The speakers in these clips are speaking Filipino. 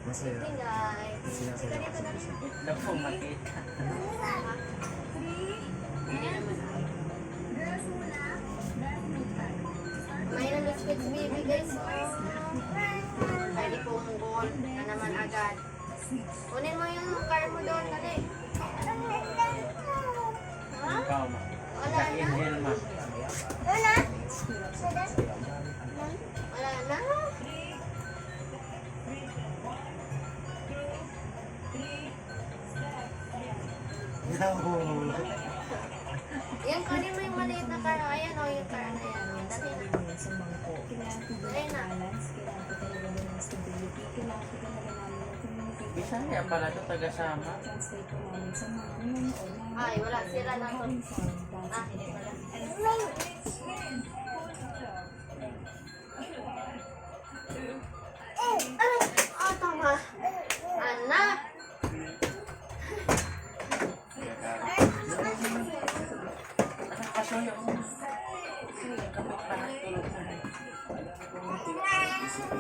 Masaya. guys. Masaya Sige, dito na rin. Itlog po makita. Hindi naman ako. May na-biscuits baby guys. Pwede pong gold na naman agad. Kunin mo yung card mo doon dali. Ha? Ikaw ma. Wala na? Inhale ma. Wala? Wala na? No. Yan, kunin mo yung maliit na card. Ayan o, yung card na yan. Dali na. Dali na. Bisaya pala ito, taga-sama. Ay, wala. Sira na to. Ah, hindi pala. Ah, tama. Anak. Anak, pasuyo mo. Kapit pa ng tulog mo. Ay,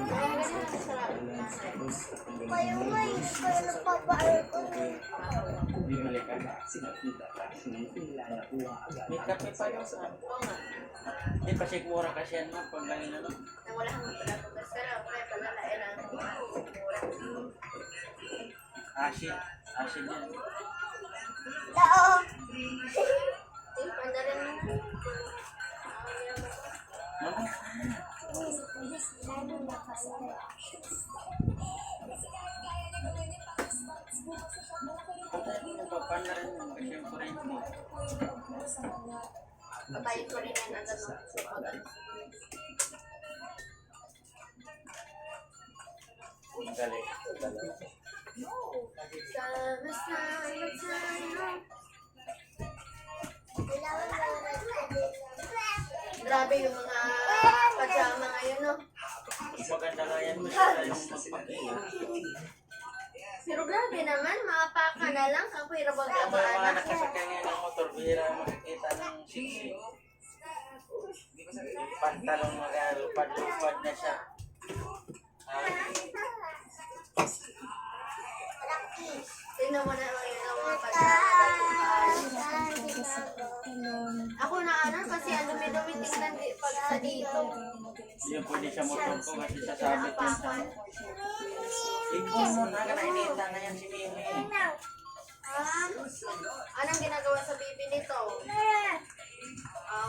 ganyan ang sarap. Kayo nga, hindi kayo nagpapaaral ko. Bibili ka. May kape pa yung sa Hindi pa sigmura kasi yan ma. Pag lang ano. Nang wala kang magpalato. Pero, kaya pala na ilan. Asin. Asin yan. Oo. Eh, pandarin mo na. Mama. Patay mo yung pagpanarin mo kasi yung kurente mo. Patayin ko rin yan agad. No? Galing. Sama-sama tayo. Kailangan mo Grabe yung mga pajama ngayon, no? Mas maganda nga yan mo siya yung magpapakita. Pero grabe naman, makapaka na lang. Ang hirap Kung may mga maglabaan. nakasakay ngayon ng motor, bihira makikita ng siksi. Pantalong magalupad-lupad na siya. Tingnan mo na ngayon ang mga pajama. Ako na ano, kasi ang dumi-dumi tingnan pag sa dito. Yung pwede siya motor ko kasi sasabit yun sa... Ikaw mo na, kanainita na yan si Mimi. Anong ginagawa sa baby nito?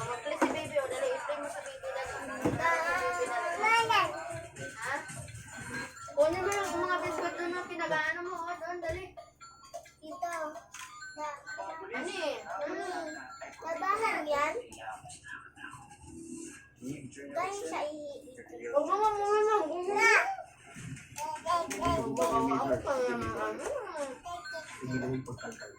Mag-play si baby, o dali, i-play mo sa baby na. Ha? Kunin mo yung mga biscuit doon na pinag-ano mo, o doon, dali. Ito. Ano eh? Labahan yan. Galing sa Huwag mo nga muna na, huwag mo nga. Huwag mo nga ako pa nga. Hindi mo yung pagkalkal.